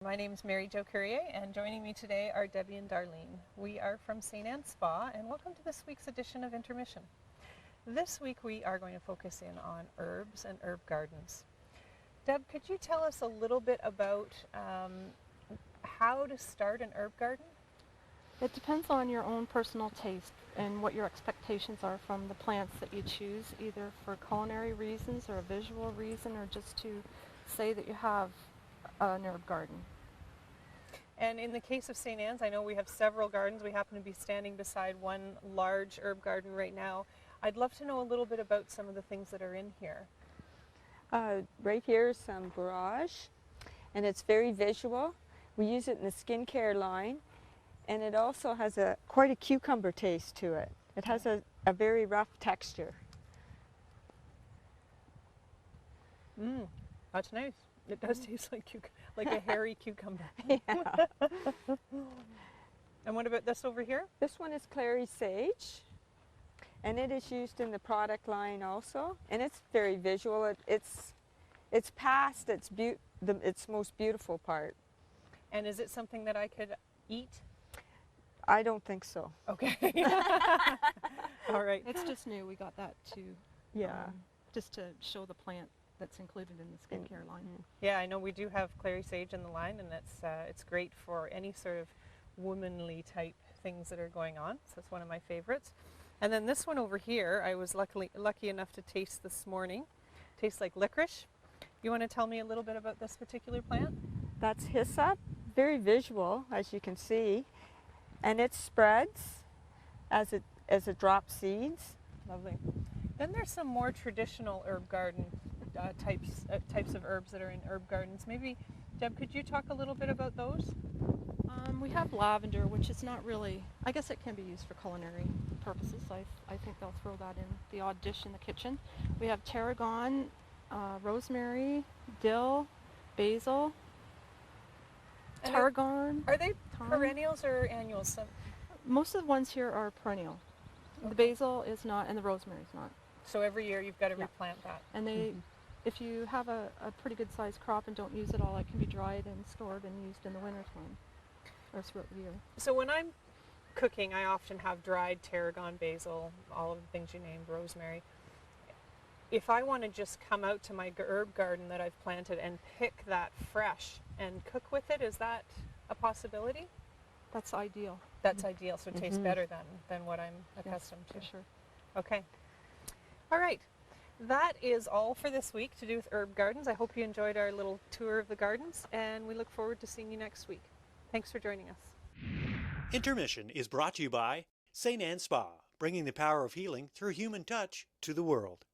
My name is Mary Jo Courier, and joining me today are Debbie and Darlene. We are from St. Anne's Spa, and welcome to this week's edition of Intermission. This week we are going to focus in on herbs and herb gardens. Deb, could you tell us a little bit about how to start an herb garden? It depends on your own personal taste and what your expectations are from the plants that you choose, either for culinary reasons or a visual reason, or just to say that you have an herb garden. And in the case of St. Anne's, I know we have several gardens. We happen to be standing beside one large herb garden right now. I'd love to know a little bit about some of the things that are in here. Right here is some borage, and it's very visual. We use it in the skincare line, and it also has quite a cucumber taste to it. It has a very rough texture. That's nice. It does taste like a hairy cucumber. Yeah. And what about this over here? This one is Cary Sage, and it is used in the product line also, and it's very visual. It's past its most beautiful part. And is it something that I could eat? I don't think so. Okay. All right. It's just new. We got that too. Yeah. Just to show the plant that's included in the skincare line. Yeah, I know we do have Cary Sage in the line, and it's great for any sort of womanly type things that are going on. So it's one of my favorites. And then this one over here, I was lucky enough to taste this morning. Tastes like licorice. You want to tell me a little bit about this particular plant? That's hyssop, very visual, as you can see, and it spreads as it drops seeds. Lovely. Then there's some more traditional herb garden types of herbs that are in herb gardens. Maybe, Deb, could you talk a little bit about those? We have lavender, which is not really, I guess it can be used for culinary purposes. I think they'll throw that in the odd dish in the kitchen. We have tarragon, rosemary, dill, basil, And tarragon. Are they thyme. perennials or annuals? Most of the ones here are perennial. Okay. The basil is not, and the rosemary is not. So every year you've got to Yeah. replant that. And they, if you have a pretty good sized crop and don't use it all, it can be dried and stored and used in the winter time or throughout the year. So when I'm cooking, I often have dried tarragon, basil, all of the things you named, rosemary. If I want to just come out to my herb garden that I've planted and pick that fresh and cook with it, is that a possibility? That's ideal. That's ideal, so it tastes better than what I'm accustomed For to. sure. Okay. All right. That is all for this week to do with herb gardens. I hope you enjoyed our little tour of the gardens, and we look forward to seeing you next week. Thanks for joining us. Intermission is brought to you by St. Anne's Spa, bringing the power of healing through human touch to the world.